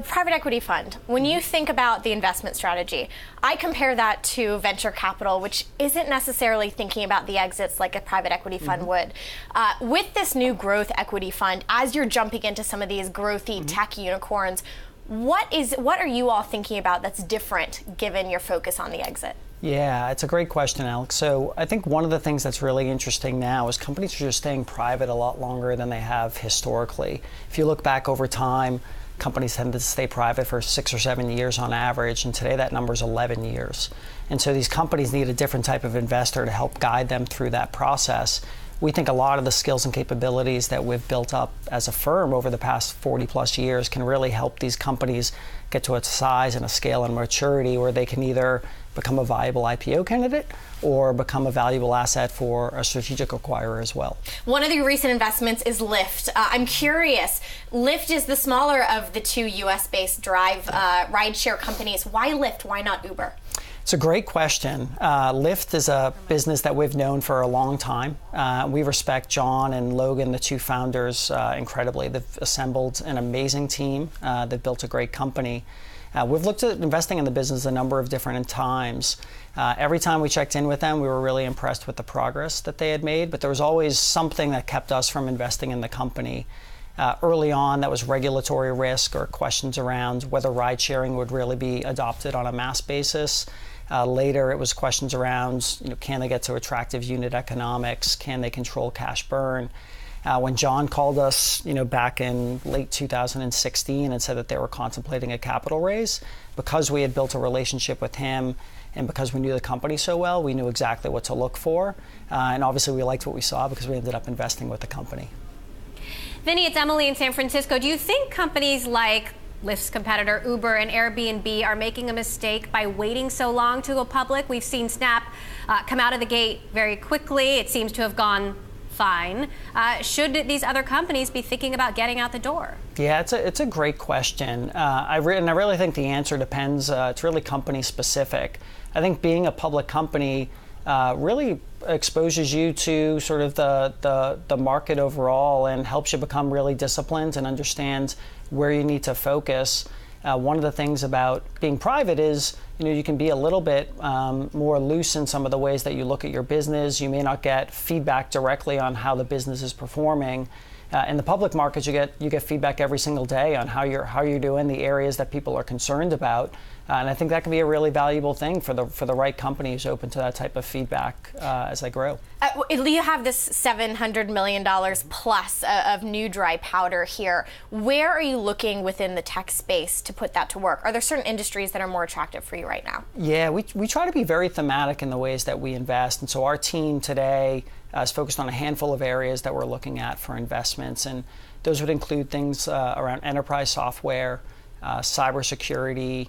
Private equity fund, when you think about the investment strategy, I compare that to venture capital, which isn't necessarily thinking about the exits like a private equity fund would. With this new growth equity fund, as you're jumping into some of these growthy tech unicorns, what are you all thinking about that's different given your focus on the exit? Yeah, it's a great question, Alex. So I think one of the things that's really interesting now is companies are just staying private a lot longer than they have historically. If you look back over time, companies tend to stay private for 6 or 7 years on average, and today that number is 11 years. And so these companies need a different type of investor to help guide them through that process. We think a lot of the skills and capabilities that we've built up as a firm over the past 40 plus years can really help these companies get to a size and a scale and maturity where they can either become a viable IPO candidate or become a valuable asset for a strategic acquirer as well. One of the recent investments is Lyft. I'm curious, Lyft is the smaller of the two US-based rideshare companies. Why Lyft? Why not Uber? It's a great question. Lyft is a business that we've known for a long time. We respect John and Logan, the two founders, incredibly. They've assembled an amazing team. They've built a great company. We've looked at investing in the business a number of different times. Every time we checked in with them, we were really impressed with the progress that they had made, but there was always something that kept us from investing in the company. Early on, that was regulatory risk or questions around whether ride sharing would really be adopted on a mass basis. Later, it was questions around, can they get to attractive unit economics? Can they control cash burn? When John called us, back in late 2016 and said that they were contemplating a capital raise, because we had built a relationship with him and because we knew the company so well, we knew exactly what to look for. And obviously, we liked what we saw because we ended up investing with the company. Vinny, it's Emily in San Francisco. Do you think companies like Lyft's competitor Uber and Airbnb are making a mistake by waiting so long to go public? We've seen Snap come out of the gate very quickly. It seems to have gone fine. Should these other companies be thinking about getting out the door? Yeah, it's a great question. I really think the answer depends. It's really company specific. I think being a public company really exposes you to sort of the market overall and helps you become really disciplined and understand where you need to focus. One of the things about being private is, you can be a little bit more loose in some of the ways that you look at your business. You may not get feedback directly on how the business is performing. In the public markets, you get feedback every single day on how you're doing, the areas that people are concerned about, and I think that can be a really valuable thing for the right companies open to that type of feedback as they grow. You have this $700 million plus of new dry powder here. Where are you looking within the tech space to put that to work? Are there certain industries that are more attractive for you right now? Yeah, we try to be very thematic in the ways that we invest, and so our team today is focused on a handful of areas that we're looking at for investments, and those would include things around enterprise software, cybersecurity,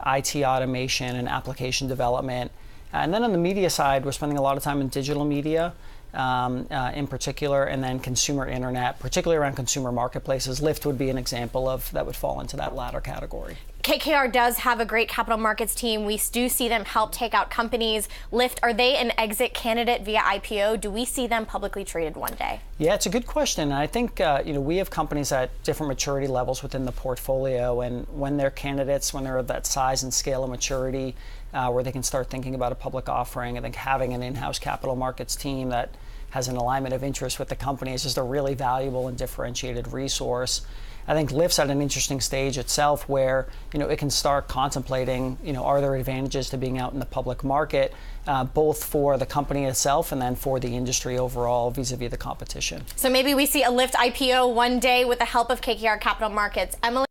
IT automation, and application development. And then on the media side, we're spending a lot of time in digital media in particular, and then consumer internet, particularly around consumer marketplaces. Lyft would be an example of that would fall into that latter category. KKR does have a great capital markets team. We do see them help take out companies. Lyft, are they an exit candidate via IPO? Do we see them publicly traded one day? Yeah, it's a good question. And I think we have companies at different maturity levels within the portfolio, and when they're candidates, when they're at that size and scale of maturity, where they can start thinking about a public offering, I think having an in-house capital markets team that has an alignment of interest with the company is just a really valuable and differentiated resource. I think Lyft's at an interesting stage itself where, it can start contemplating, are there advantages to being out in the public market, both for the company itself and then for the industry overall vis-a-vis the competition. So maybe we see a Lyft IPO one day with the help of KKR Capital Markets. Emily?